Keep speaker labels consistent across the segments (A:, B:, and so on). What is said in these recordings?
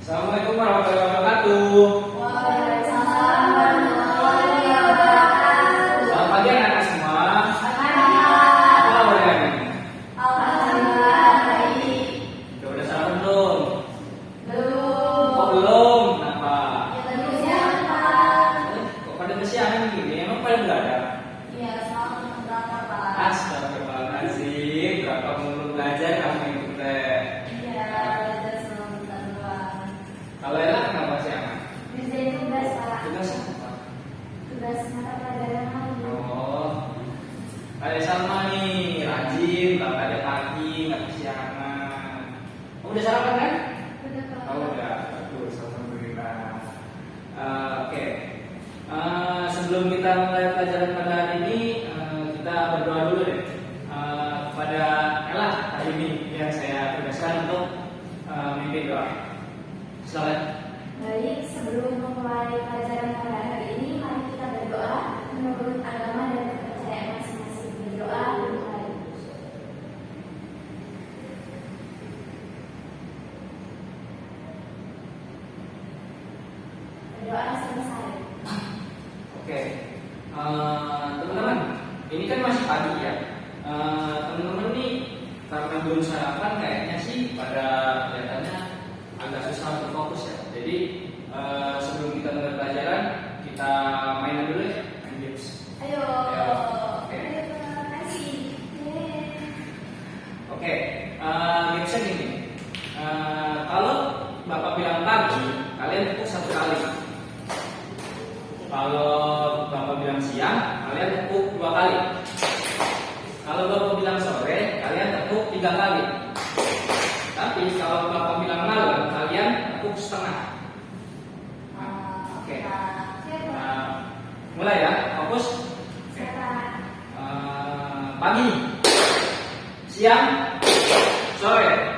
A: Assalamualaikum warahmatullahi wabarakatuh.
B: Waalaikumsalam warahmatullahi wabarakatuh.
A: Selamat pagi anak-anak semua.
B: Selamat
A: Apa kabar hari ini?
B: Alhamdulillah baik.
A: Udah sarapan belum?
B: Belum.
A: Oh belum. Kenapa?
B: Ya tadi siapa?
A: Kok pada kesiangan gini? Emang pada nggak ada?
B: Iya, selamat berangkat Pak.
A: Astagfirullahaladzim. Berapa mulu belajar kamu itu teh?
B: Iya, belajar sebentar doang.
A: Kalau Ella kenapa siangan?
B: Ngerjain tugas Pak.
A: Tugas apa?
B: Tugas mata pelajaran hari.
A: Oh, kayak Salma nih, rajin, berangkat dari pagi, nggak kesiangan. Kamu udah sarapan kan?
B: Udah Pak.
A: Oh udah, bagus, alhamdulillah. Oke. Sebelum kita mulai pelajaran pada hari ini, kita berdoa dulu deh kepada Ella hari ini yang saya tugaskan untuk memimpin doa. Silakan.
B: Baik, sebelum memulai pelajaran pada hari ini, mari kita berdoa menurut agama dan kepercayaan masing-masing. Berdoa dimulai. Berdoa selesai.
A: Oke, teman-teman, ini kan masih pagi ya. Teman-teman nih karena belum sarapan kayaknya sih pada kelihatannya agak susah untuk fokus ya. Jadi sebelum kita mulai pelajaran, kita mainan dulu ya, main games.
B: Ayo.
A: Ayo. Oke.
B: Ayo, terima kasih. Yeay.
A: Oke, gamesnya gini. Kalau Bapak bilang pagi, kalian tepuk satu kali. Kalau Bapak bilang siang, kalian tepuk dua kali. Kalau Bapak bilang sore, kalian tepuk tiga kali. Tapi kalau Bapak bilang malam, kalian tepuk setengah. Oke.
B: Siapa?
A: Mulai ya, fokus.
B: Siapa?
A: Pagi, siang, sore,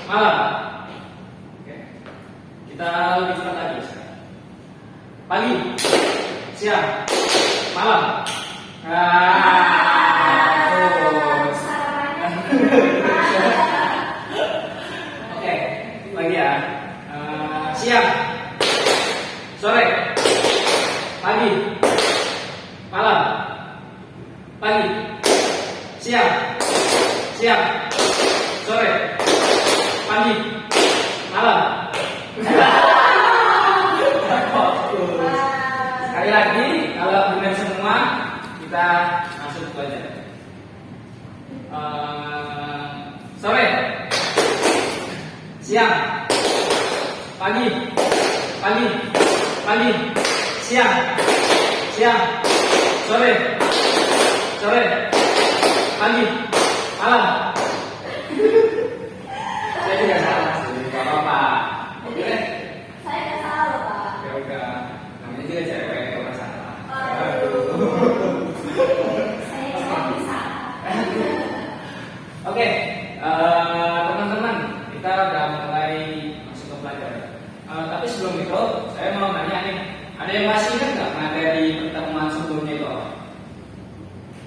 A: malam. Oke. Kita lebih cepat lagi sekarang. Pagi, siang, malam. Bagus. Oke, lagi ya. Siang, sore, pagi, malam. Pagi, siang, sore, pagi, malam. Sekali lagi, kalau benar semua, kita masuk pelajaran. Sore, siang, pagi, siang, sore, pagi, malam. Saya juga salah sih, nggak apa-apa. Oke,
B: Saya nggak salah loh, Pak.
A: ya udah. Namanya juga cewek, nggak masalah.
B: Saya bisa.
A: Oke, teman-teman, kita udah mulai masuk ke pelajaran. Tapi sebelum itu, saya mau nanya nih, ada yang masih ingat nggak materi pertemuan sebelumnya itu?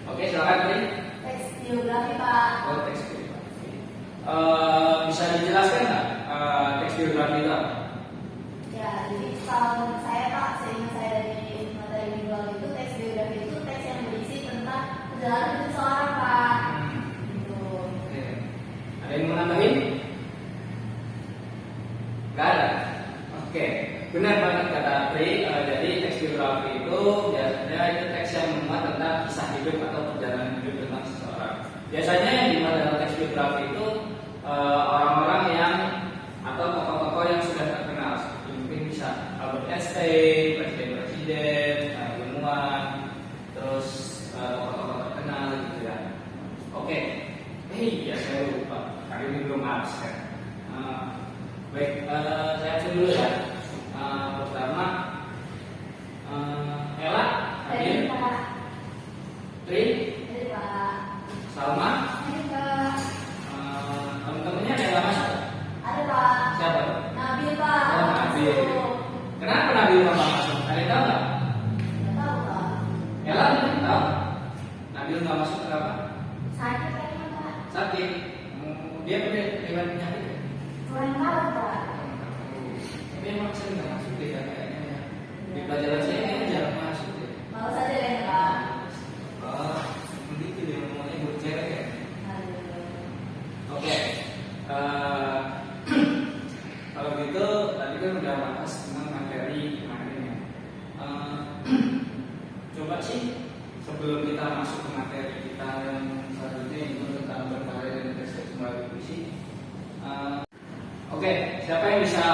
A: Oke, silakan Tri.
B: Teks biografi, Pak.
A: Oh, teks biografi. Bisa dijelaskan nggak teks biografi itu apa?
B: Ya, jadi kalau menurut saya Pak, seingat saya dari materi biografi itu, teks biografi itu teks yang berisi tentang perjalanan hidup seorang Pak. Gitu.
A: Oke. Ada yang mau nambahin? Nggak ada. Oke, benar banget kata Tri. Jadi teks biografi itu biasanya itu teks yang memuat tentang kisah hidup atau perjalanan hidup tentang seseorang. Biasanya yang dimuat dalam teks biografi itu orang-orang yang atau tokoh-tokoh yang sudah terkenal. Mungkin bisa Albert Einstein, presiden-presiden, ilmuwan, terus tokoh-tokoh terkenal gitu ya. Oke, ya saya lupa. Kali ini belum absen. Baik, saya cek dulu ya. Pertama, Ella,
B: Jadi
A: hadir.
B: Pak.
A: Tri,
B: Jadi Pak.
A: Salma,
B: Jadi Pak.
A: teman-temannya ada yang nggak masuk?
B: Ada Pak.
A: Siapa?
B: Nabil Pak.
A: Oh, Nabil.
B: Masuk.
A: Kenapa Nabil nggak masuk? Ada yang tahu nggak?
B: Nggak tahu Pak.
A: Ella nggak tahu. Nabil nggak masuk kenapa?
B: Sakit kayaknya Pak.
A: Sakit. Dia punya riwayat penyakit.
B: Kurang tahu Pak.
A: Tapi emang saya nggak masuk deh kayaknya ya. Di pelajaran saya kayaknya jarang masuk deh.
B: Malas aja deh Kak.
A: Oh, begitu dia ngomongnya bercewek ya.
B: Aduh.
A: Oke. Kalau gitu tadi kan udah bahas tentang materi kemarin ya. Coba sih sebelum kita masuk ke materi kita yang selanjutnya itu tentang berkarya dan prestasi melalui puisi. Oke, siapa yang bisa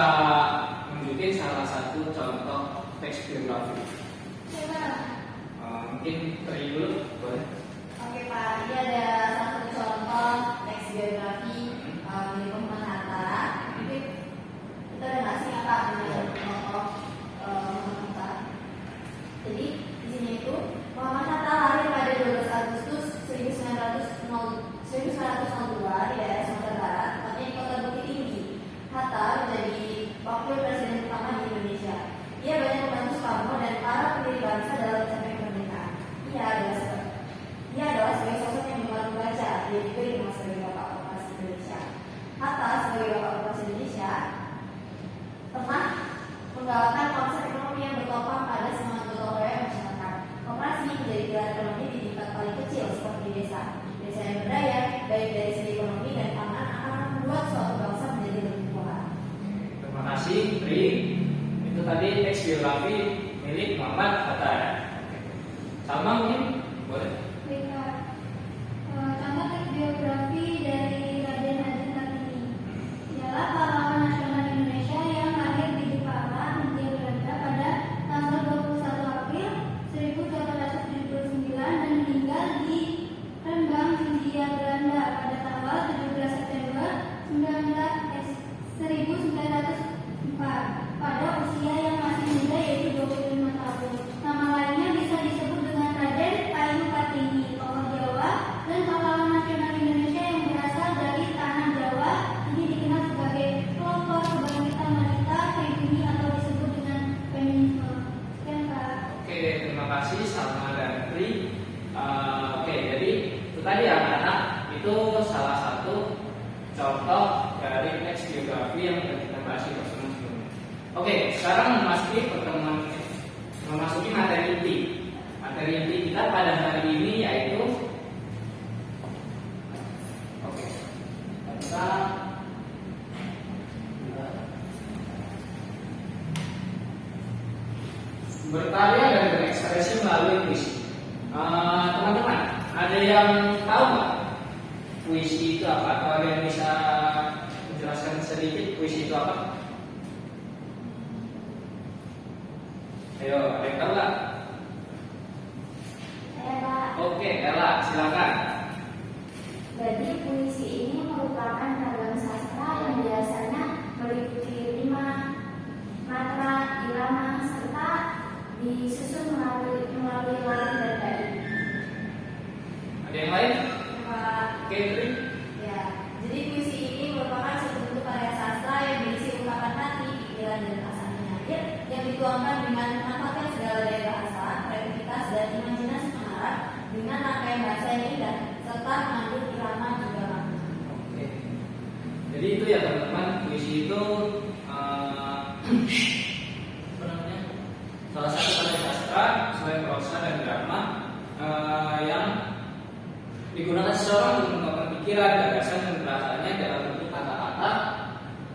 A: menunjukin salah satu contoh teks biografi?
B: Coba.
A: Mungkin Tri dulu, boleh?
B: Oke Pak, ini ada satu contoh teks biografi milik Muhammad Hatta. Mungkin kita udah nggak sih Pak dengan contoh Muhammad Hatta. Jadi di sini itu Muhammad Hatta lahir pada 12 Agustus 1902 di daerah Sumatera Barat, tepatnya di Kota Bukit Tinggi. Hatta menjadi wakil presiden pertama di Indonesia. Ia banyak membantu Soekarno dan para pendiri bangsa dalam mencapai kemerdekaan. Ia adalah sebagai sosok yang gemar membaca. Dia juga dikenal sebagai Bapak Operasi Indonesia. Hatta sebagai Bapak Operasi Indonesia pernah menggalakkan konsep ekonomi yang bertopang pada semangat gotong royong masyarakat. Koperasi menjadi pilar ekonomi di tingkat paling kecil seperti di desa. Desa yang berdaya, baik dari segi ekonomi dan pangan, akan membuat suatu bangsa menjadi lebih kuat.
A: Terima kasih, Tri. Itu tadi teks biografi milik Muhammad Hatta. Sama mungkin boleh?
C: Baiklah. Contoh teks biografi dari Raden Ajeng Kartini ialah pahlawan nasional Indonesia yang lahir di Jepara, Hindia Belanda pada tanggal 21 April 1879 dan meninggal di Rembang, Hindia Belanda pada tanggal 17 September 1904 pada usia yang masih muda yaitu 25 tahun. Nama lainnya bisa disebut dengan Raden Ayu Kartini, tokoh Jawa dan pahlawan nasional Indonesia yang berasal dari tanah Jawa. Ini dikenal sebagai kelompok kebangkitan wanita pribumi atau disebut dengan feminisme. Sekian Kak.
A: Oke, terima kasih Salma dan Tri. Oke, jadi itu tadi anak-anak itu salah satu contoh dari teks biografi yang sudah kita bahas di pertemuan sebelumnya. Oke, sekarang memasuki materi inti. Materi inti kita pada hari ini yaitu tentang berkarya dan berekspresi melalui puisi. Teman-teman, ada yang tahu nggak puisi itu apa? Atau ada yang bisa menjelaskan sedikit puisi itu apa? Ayo, ada yang tahu nggak?
B: Saya Pak.
A: Oke, Ella, silakan.
B: Jadi puisi ini merupakan ragam sastra yang biasanya meliputi 5 matra irama serta disusun melalui lawan dan dai.
A: Ada yang lain?
B: Pak.
A: Oke, Tri.
B: Ya, jadi puisi ini merupakan suatu bentuk karya sastra yang berisi ungkapan hati, pikiran dan perasaan mengalir yang dituangkan dengan memanfaatkan segala daya bahasa, kreativitas dan imajinasi pengarang dengan rangkaian bahasa yang indah serta mengandung irama juga makna.
A: Oke. Jadi itu ya teman-teman, puisi itu apa namanya? Salah satu karya sastra selain prosa dan drama yang digunakan seseorang untuk mengungkapkan pikiran, gagasan dan perasaannya dalam bentuk kata-kata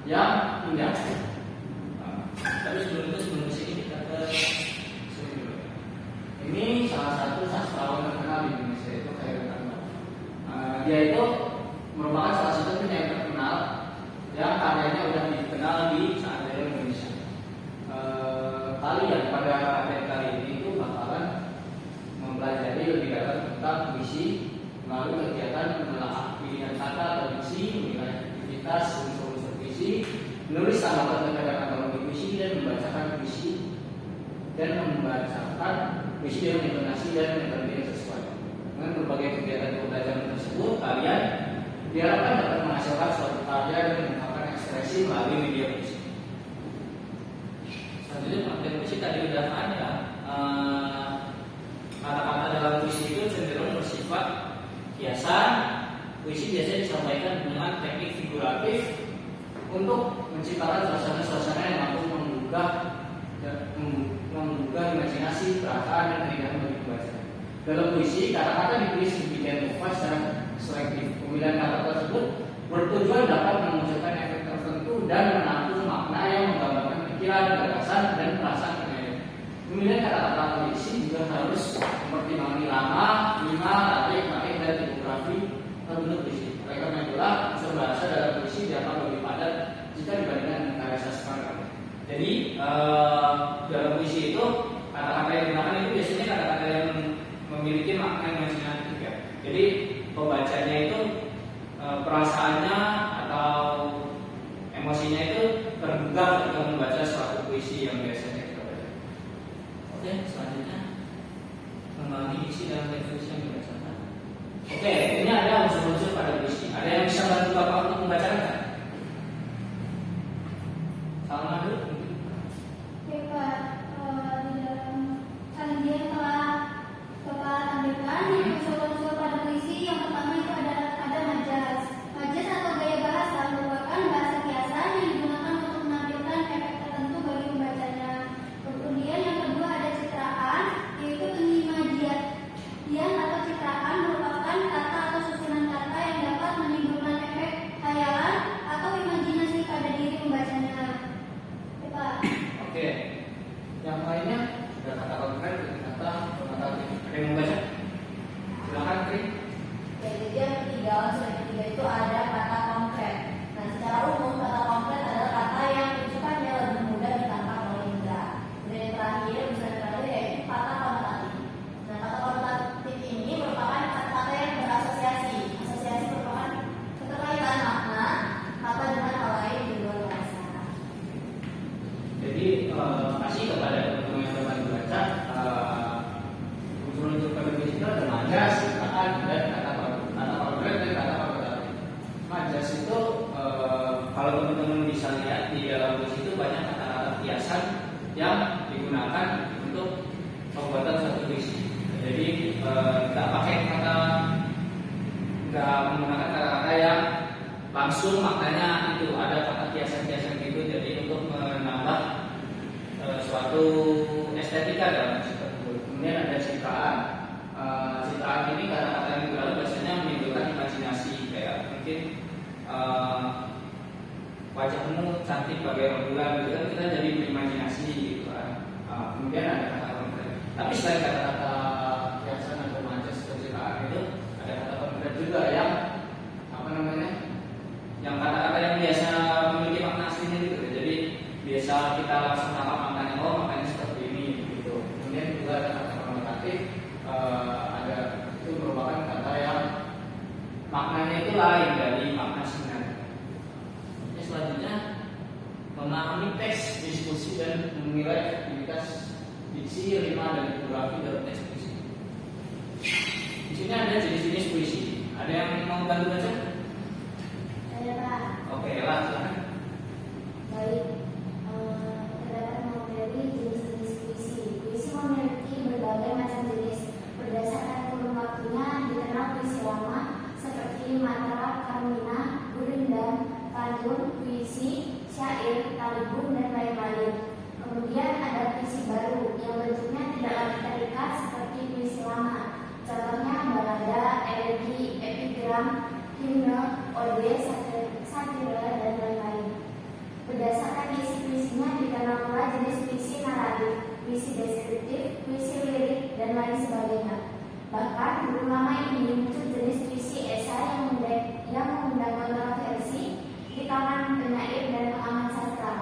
A: yang indah. Tapi sebelum sini kita ke sini dulu. Ini salah satu sastrawan terkenal di Indonesia, itu Khairul Anwar. Dia itu merupakan salah satu penyair terkenal yang karyanya sudah dikenal di sangat Indonesia. Kalian pada materi kali ini itu bakalan mempelajari lebih dalam tentang puisi melalui kegiatan menelaah pilihan kata atau diksi, menilai aktivitas unsur-unsur puisi, menulis tanggapan terhadap antologi puisi dan membacakan puisi dengan intonasi dan metode yang sesuai. Dengan berbagai kegiatan pembelajaran tersebut, kalian diharapkan dapat menghasilkan suatu karya dan mengungkapkan ekspresi melalui media puisi. Selanjutnya materi puisi tadi udah ada. Kata-kata dalam puisi itu cenderung bersifat hiasan. Puisi biasanya disampaikan dengan teknik figuratif untuk menciptakan suasana-suasana yang mampu menggugah imajinasi, perasaan, dan keindahan bagi pembaca. Dalam puisi, kata-kata ditulis sedemikian rupa secara selektif. Pemilihan kata tersebut bertujuan dapat memunculkan efek tertentu dan menampung makna yang menggambarkan pikiran, gagasan, dan perasaan penyair. Pemilihan kata-kata puisi juga harus mempertimbangkan lima, tarik, dan tipografi bentuk puisi. Oleh karena itulah, unsur bahasa dalam puisi dapat lebih padat jika dibandingkan dengan karya sastra. Jadi dalam puisi itu kata-kata yang digunakan itu biasanya kata-kata yang memiliki makna imajinatif ya. Jadi pembacanya itu perasaannya atau emosinya itu tergugah ketika membaca suatu puisi yang biasanya kita baca. Oke, selanjutnya mengenai isi dalam teks puisi yang dibacakan. Oke, ini ada unsur-unsur pada puisi. Ada yang bisa bantu Bapak untuk membacakan kan? Salma dulu.
C: Oke Pak, di dalam kanji yang telah Bapak tampilkan di unsur-unsur pada puisi, yang pertama itu ada majas. Majas atau gaya bahasa merupakan bahasa kiasan yang digunakan untuk menampilkan efek tertentu bagi pembacanya. Kemudian yang kedua ada citraan, yaitu pengimajian atau citraan merupakan kata atau susunan kata yang dapat menimbulkan efek khayalan atau imajinasi pada diri pembacanya. Oke Pak.
A: Oke, yang lainnya ada kata konkret, kata ada yang membaca? Silakan, Tri.
B: Ya, jadi yang ketiga, unsur yang ketiga itu ada kata konkret. Nah, secara umum kata konkret adalah kata yang rujukannya lebih mudah ditangkap oleh indera. Dan yang terakhir, unsur yang terakhir yaitu kata konotatif. Nah, kata konotatif ini merupakan kata-kata yang berasosiasi. Asosiasi merupakan keterkaitan makna kata dengan hal lain di luar bahasa.
A: Jadi kasih kepada teman-teman yang teman membaca unsur-unsur pada puisi itu ada majas, citraan, dan kata konkret dan kata konotatif. Majas itu kalau teman-teman bisa lihat di dalam puisi itu banyak kata-kata kiasan yang digunakan untuk pembuatan satu puisi. Jadi nggak menggunakan kata-kata yang langsung maknanya itu, ada kata kiasan-kiasan gitu. Jadi untuk menambah suatu estetika dalam musik tersebut. Kemudian ada citraan. Citraan ini kata-kata yang digunakan biasanya menimbulkan imajinasi, kayak mungkin wajahmu cantik bagai rembulan gitu kan, kita jadi berimajinasi gitu kan. Kemudian ada kata konkret. Tapi selain kata-kata kiasan atau majas atau citraan itu ada kata konkret juga yang yang kata-kata yang biasa memiliki makna aslinya gitu. Jadi biasa kita langsung tangkap maknanya, oh maknanya seperti ini gitu. Kemudian juga ada kata konotatif, ada itu merupakan kata yang maknanya itu lain dari makna sebenarnya. Oke, selanjutnya memahami teks, diskusi, dan menilai aktivitas diksi, rima, dan tipografi dalam teks puisi. Di sini ada jenis-jenis puisi. Ada yang mau bantu baca?
C: Ada Pak.
A: Oke, silakan.
C: Baik, terdapat materi jenis-jenis puisi. Puisi memiliki berbagai macam jenis. Berdasarkan kurun waktunya dikenal puisi lama seperti Mataram, Karmina, Gurindam, Pantun, puisi, syair, taligun, dan lain-lain. Kemudian ada puisi baru yang bentuknya tidak lagi terikat seperti puisi lama. Contohnya balada, elegi, epigram, himne, ode, satira, dan lain-lain. Berdasarkan isi puisinya dikenal pula jenis puisi naratif, puisi deskriptif, puisi lirik, dan lain sebagainya. Bahkan belum lama ini muncul jenis puisi esai yang mengundang kontroversi di kalangan penyair dan pengamat sastra.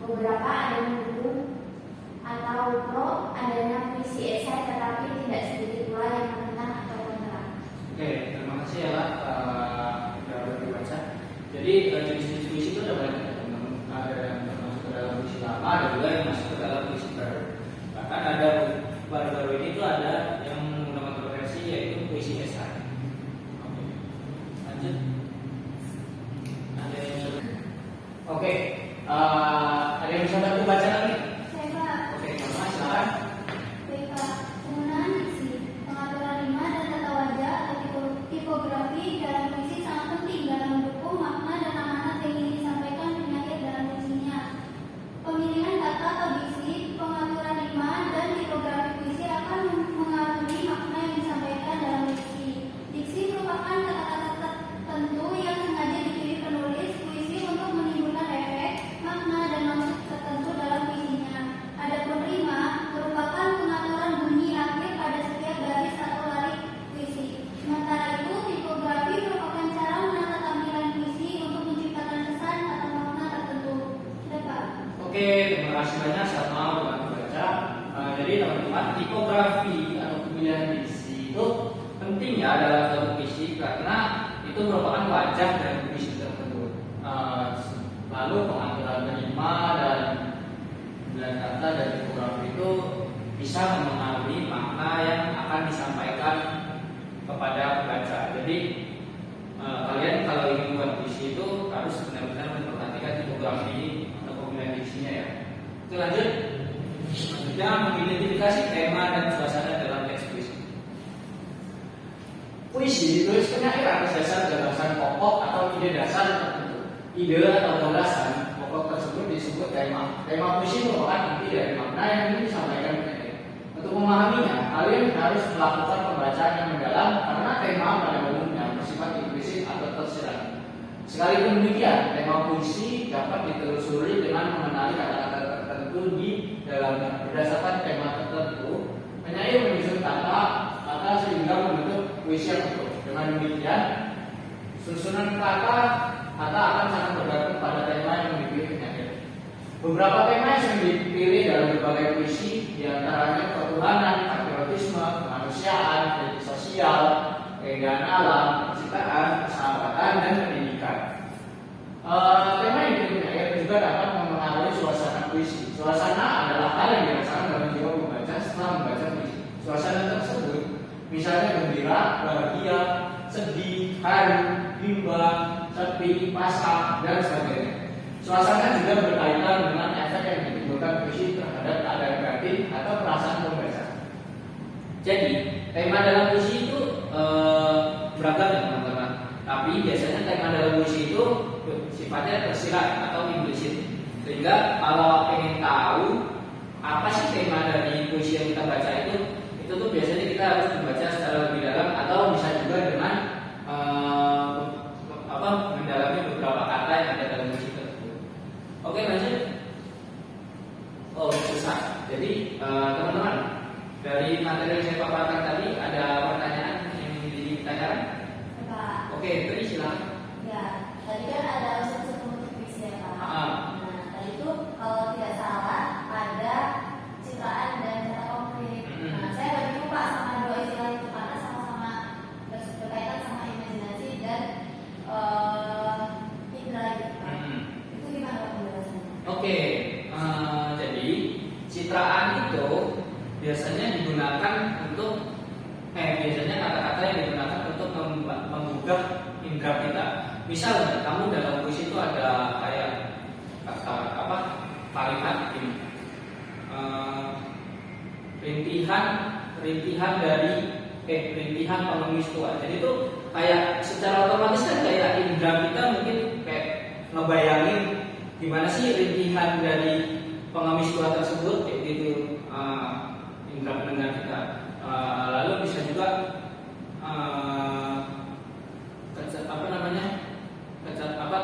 C: Beberapa ada yang mendukung atau pro adanya puisi esai, tetapi tidak sedikit pula yang menentang atau kontra.
A: Oke, terima kasih ya Pak. Sudah dibaca. Jadi jenis-jenis puisi itu ada banyak teman-teman. Ada yang termasuk ke dalam puisi lama, ada juga yang masuk ke dalam puisi baru. Bahkan ada baru-baru ini tuh ada yang menggunakan kontroversi yaitu puisi esai. Oke, lanjut. Ada yang Oke, ada yang bisa bantu baca lagi?
C: Saya Pak.
A: Oke, silakan.
C: Baik Pak, penggunaan diksi, pengaturan rima dan tata wajah atau tipografi dalam puisi sangat penting dalam mendukung makna dan amanat yang ingin disampaikan penyair dalam puisinya. Pemilihan kata atau
A: kasih banyak sama buat membaca. Jadi teman-teman, tipografi atau pemilihan diksi itu penting ya dalam suatu puisi karena itu merupakan wajah dari puisi tersebut. Lalu pengaturan terima dan pemilihan kata dan tipografi itu bisa mempengaruhi makna yang akan disampaikan kepada pembaca. Jadi kalian kalau ingin membuat puisi itu harus benar-benar memperhatikan tipografi atau pemilihan diksinya ya. Oke, lanjut. Selanjutnya mengidentifikasi tema dan suasana dalam teks puisi. Puisi ditulis penyair atas dasar gagasan pokok atau ide dasar tertentu. Ide atau gagasan pokok tersebut disebut tema. Tema puisi merupakan inti dari makna yang ingin disampaikan penyair. Untuk memahaminya, kalian harus melakukan pembacaan yang mendalam karena tema pada umumnya bersifat implisit atau tersirat. Sekalipun demikian, tema puisi dapat ditelusuri dengan mengenali kata-kata tertentu di dalamnya. Berdasarkan tema tertentu, penyair menyusun kata sehingga membentuk puisi yang utuh. Dengan demikian, susunan kata akan sangat bergantung pada tema yang dipilih penyair. Beberapa tema yang sering dipilih dalam berbagai puisi, diantaranya ketuhanan, patriotisme, kemanusiaan, kritik sosial, keindahan alam, penciptaan, persahabatan, dan pendidikan. Tema yang dipilih penyair juga dapat mempengaruhi suasana puisi. Suasana adalah hal yang dirasakan dalam jiwa pembaca setelah membaca puisi. Suasana tersebut misalnya gembira, bahagia, sedih, haru, bimbang, sepi, pasrah, dan sebagainya. Suasana juga berkaitan dengan efek yang ditimbulkan puisi terhadap keadaan batin atau perasaan pembaca. Jadi, tema dalam puisi itu beragam ya teman-teman. Tapi biasanya tema dalam puisi itu sifatnya tersirat atau implisit. Sehingga kalau ingin tahu apa sih tema dari puisi yang kita baca itu tuh biasanya kita harus membaca secara lebih dalam atau bisa juga dengan mendalami beberapa kata yang ada dalam puisi tersebut. Oke, lanjut. Oh, susah. Jadi teman-teman, dari materi yang saya paparkan tadi ada pertanyaan yang ditanyakan? Oke, tadi silakan.
B: Ya, tadi kan ada unsur untuk puisi ya Pak. Nah, tadi itu kalau tidak salah ada citraan dan kata konkret. Nah, saya bagi lupa sama dua istilah itu karena sama-sama berkaitan sama imajinasi dan indra gitu. Itu gimana Pak penjelasannya?
A: Oke, jadi citraan itu biasanya digunakan untuk biasanya kata-kata yang digunakan untuk menggugah indera kita. Misalnya kamu dalam puisi itu ada kayak kata kalimat ini, rintihan pengemis tua. Jadi itu kayak secara otomatis kan kayak indera kita mungkin kayak ngebayangin gimana sih rintihan dari pengemis tua tersebut, kayak gitu indera pendengar kita. Lalu bisa juga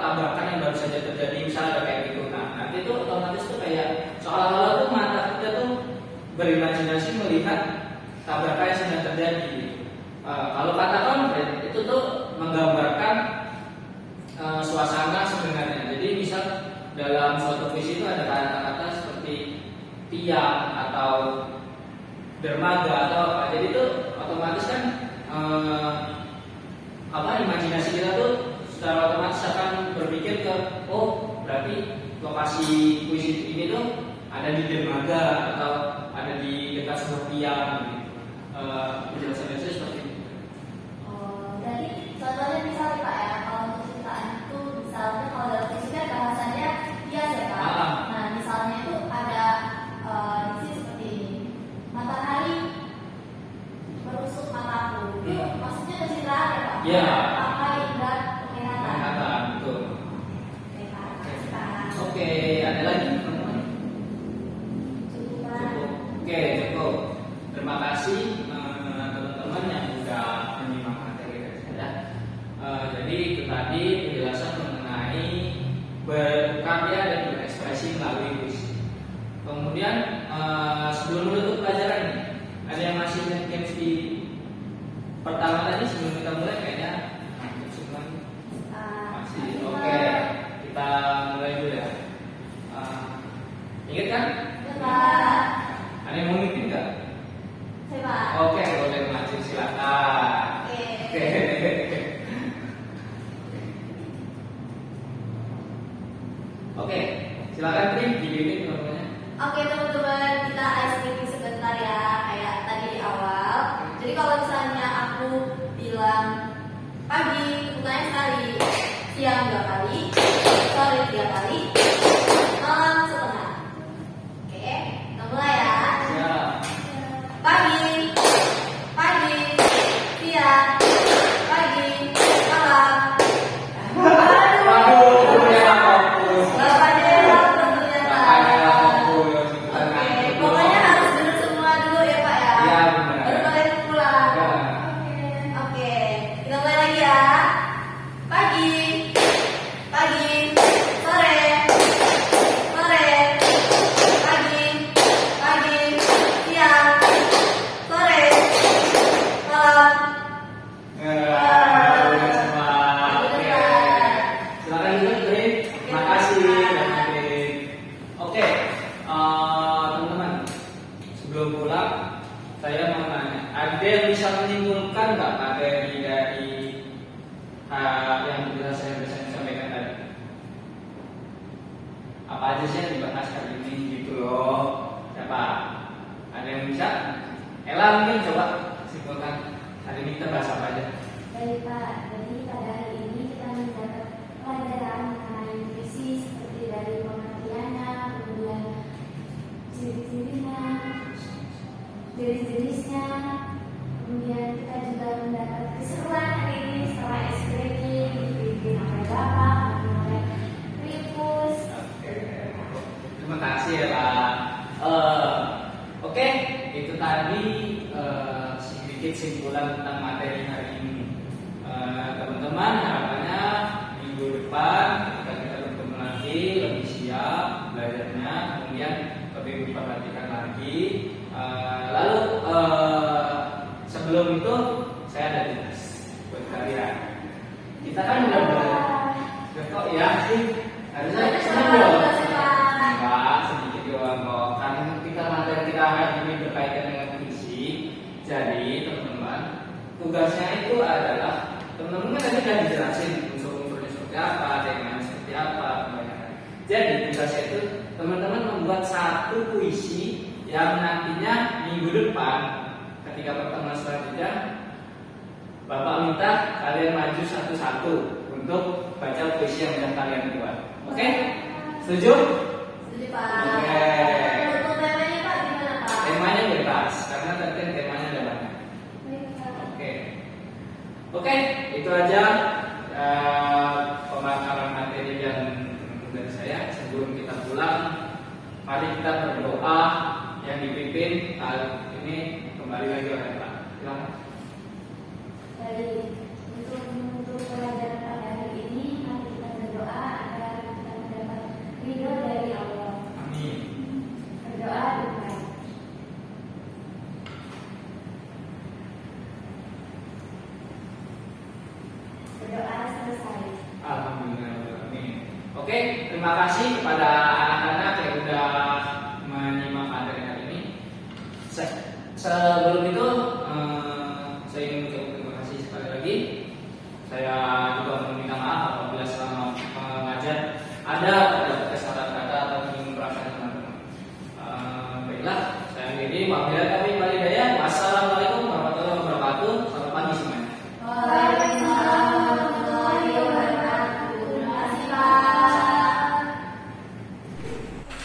A: tabrakan yang baru saja terjadi, misalnya ada kayak gitu. Nah, nanti itu otomatis tuh kayak seolah-olah tuh mata kita tuh berimajinasi melihat tabrakan yang sedang terjadi. Kalau kata konkret itu tuh menggambarkan suasana sebenarnya. Jadi misal dalam suatu puisi itu ada kata-kata seperti tiang atau dermaga atau apa. Jadi itu otomatis kan imajinasi kita tuh secara otomatis akan berpikir ke berarti lokasi puisi ini tuh ada di dermaga atau ada di dekat sebuah tiang gitu. Penjelasan saya seperti itu.
B: Jadi contohnya misalnya Pak ya, kalau untuk ceritaan itu misalnya kalau dalam puisi kan bahasanya bias ya Pak. Nah misalnya itu ada diksi seperti ini, matahari merusuk mataku. Itu maksudnya pencitraan ya Pak?
A: Ya.
B: Apa indra penglihatan?
A: Betul.
B: Oke Pak, citraan.
A: Oke, ada lagi teman-teman?
B: Cukup.
A: Oke, cukup. Terima kasih teman-teman yang sudah menyimak materi dari saya. Jadi itu tadi penjelasan mengenai berkarya dan berekspresi melalui puisi. Kemudian sebelum menutup pelajaran ini, ada yang masih mungkin di pertama tadi sebelum kita mulai kayaknya masih. Oke, kita mulai dulu ya. Ingat kan Oke, silakan Tri dibimbing teman-temannya.
B: Oke teman-teman, kita ice breaking sebentar ya, kayak tadi di awal. Jadi kalau misalnya aku bilang pagi, pertanyaan sekali, siang 2 kali, sore 3 kali, malam setengah. Oke, kita mulai ya.
A: Siap.
B: Pagi, pagi, siang, pagi, malam.
A: Waduh, ya fokus.
B: Bapaknya ternyata.
A: Makanya fokus.
B: Oke, pokoknya harus duduk semua dulu ya Pak ya.
A: Iya, benar.
B: Baru kalian pulang.
A: Ya.
B: Oke, kita mulai lagi ya. Pagi, pagi, sore, sore, pagi, pagi, siang, sore, malam.
A: Udah semua. Oke. Silakan duduk, Tri. Makasih dan Tri. Oke, teman-teman, sebelum pulang, saya mau nanya, ada yang bisa menyimpulkan nggak materi dari yang sudah saya sampaikan tadi? Apa aja sih yang dibahas kali ini gitu loh? Siapa? Ada yang bisa? Ella mungkin coba simpulkan. Hari ini kita bahas apa aja?
C: Baik Pak, jadi pada hari ini kita mendapat pelajaran mengenai nutrisi seperti dari pengertiannya, kemudian ciri-cirinya, jenis-jenisnya, kemudian kita juga mendapat keseruan hari ini setelah ice breaking, dibimbing oleh Bapak, dibimbing oleh Rifus.
A: Oke. Terima kasih ya Pak. Oke, itu tadi sedikit simpulan tentang materi hari ini. Teman-teman, harapannya minggu depan ketika kita bertemu lagi lebih siap belajarnya, kemudian lebih memperhatikan lagi. Lalu sebelum itu saya ada tugas buat kalian. Kita kan udah belajar. Kok ya sih? Harusnya senang dong. Enggak, sedikit doang kok. Karena kita materi kita hari ini berkaitan dengan puisi. Jadi teman-teman, tugasnya itu adalah teman-teman kan tadi sudah dijelasin unsur-unsurnya seperti apa, temanya seperti apa, kebanyakan. Jadi tugasnya itu teman-teman membuat satu puisi yang nantinya minggu depan ketika pertemuan selanjutnya Bapak minta kalian maju satu-satu untuk baca puisi yang sudah kalian buat. Oke? Setuju?
B: Setuju Pak.
A: Oke.
B: Untuk temanya Pak gimana Pak?
A: Temanya bebas karena tadi kan temanya ada banyak.
C: Baik Pak.
A: Oke, itu aja pemaparan materi dari saya. Sebelum kita pulang, mari kita berdoa yang dipimpin kali ini kembali lagi oleh Pak. Silakan.
C: Baik, untuk pelajaran pada hari ini, mari kita berdoa agar kita mendapat ridho dari Allah.
A: Amin.
C: Berdoa dimulai. Berdoa selesai.
A: Alhamdulillah. Amin. Oke, terima kasih kepada anak-anak yang sudah menyimak materi hari ini. Sebelum itu, saya ingin mengucapkan terima kasih sekali lagi. Saya juga meminta maaf apabila selama mengajar ada kesalahan kata atau menyinggung perasaan teman-teman. Baiklah, saya akhiri. Wabillahi taufiq wal hidayah. Wassalamualaikum warahmatullahi wabarakatuh. Selamat pagi semuanya.
B: Waalaikumsalam warahmatullahi wabarakatuh. Terima kasih Pak.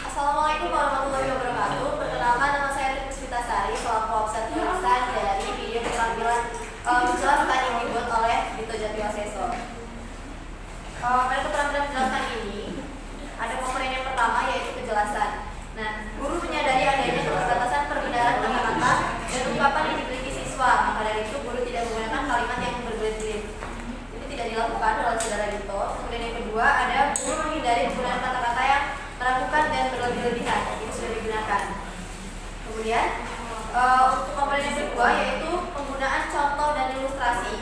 B: Assalamualaikum warahmatullahi wabarakatuh. Perkenalkan, nama saya Puspita Sari, selaku offset tulisan dari video keterampilan menjelaskan yang dibuat oleh Dito Jatiwaseso. Pada keterampilan menjelaskan ini ada komponen yang pertama yaitu kejelasan. Nah, guru menyadari adanya keterbatasan perbedaan kata-kata dan ungkapan yang dimiliki siswa. Maka dari itu guru tidak menggunakan kalimat yang berbelit-belit. Itu tidak dilakukan oleh saudara Dito. Kemudian yang kedua ada guru menghindari penggunaan kata-kata yang meragukan dan berlebih-lebihan. Itu sudah digunakan. Kemudian untuk komponen yang kedua yaitu penggunaan contoh dan ilustrasi.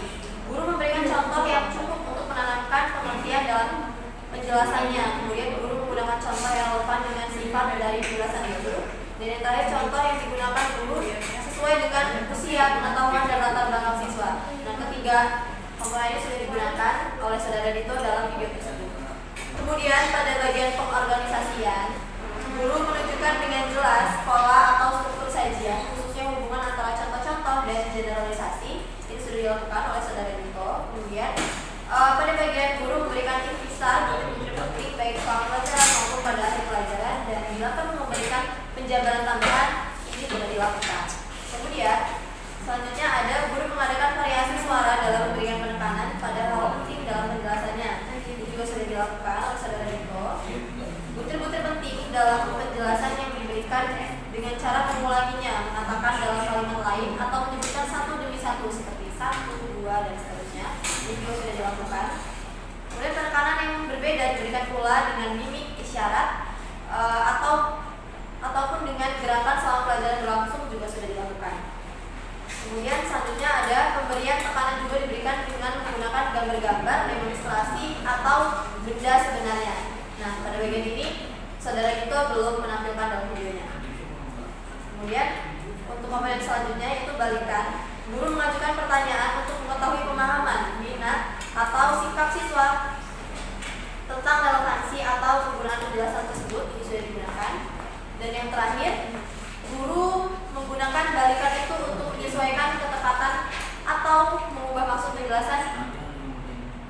B: Guru memberikan contoh yang cukup untuk menanamkan pengertian dalam penjelasannya. Kemudian guru menggunakan contoh yang relevan dengan sifat dari penjelasan itu. Dan yang terakhir contoh yang digunakan guru sesuai dengan usia, pengetahuan dan latar belakang siswa. Nah, ketiga komponen ini sudah digunakan oleh saudara Dito dalam video tersebut. Kemudian pada bagian pengorganisasian, guru menunjukkan dengan jelas pola atau struktur sajian, khususnya hubungan antara contoh-contoh dan generalisasi. Ini sudah dilakukan oleh saudara Dito. Kemudian pada bagian guru memberikan intisar butir-butir penting baik selama pelajaran maupun pada akhir pelajaran, dan bila perlu memberikan penjabaran tambahan, ini juga dilakukan. Kemudian selanjutnya ada guru mengadakan variasi suara dalam memberikan penekanan pada hal penting dalam penjelasannya. Ini juga sudah dilakukan oleh saudara Dito. Butir-butir penting dalam penjelasan yang diberikan dengan cara mengulanginya, mengatakan dalam kalimat lain atau menyebutkan satu demi satu seperti 1, 2, dan seterusnya. Ini juga sudah dilakukan. Kemudian penekanan yang berbeda diberikan pula dengan mimik, isyarat, ataupun dengan gerakan selama pelajaran berlangsung juga sudah dilakukan. Kemudian selanjutnya ada pemberian tekanan juga diberikan dengan menggunakan gambar-gambar, demonstrasi, atau benda sebenarnya. Nah, pada bagian ini saudara itu belum menampilkan dalam videonya. Kemudian untuk komponen selanjutnya itu balikan. Guru mengajukan pertanyaan untuk mengetahui pemahaman, minat, atau sikap siswa tentang relevansi atau penggunaan penjelasan tersebut. Ini sudah digunakan. Dan yang terakhir, guru menggunakan balikan itu untuk menyesuaikan ketepatan atau mengubah maksud penjelasan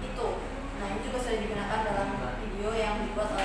B: itu. Nah, ini juga sudah digunakan dalam video yang dibuat oleh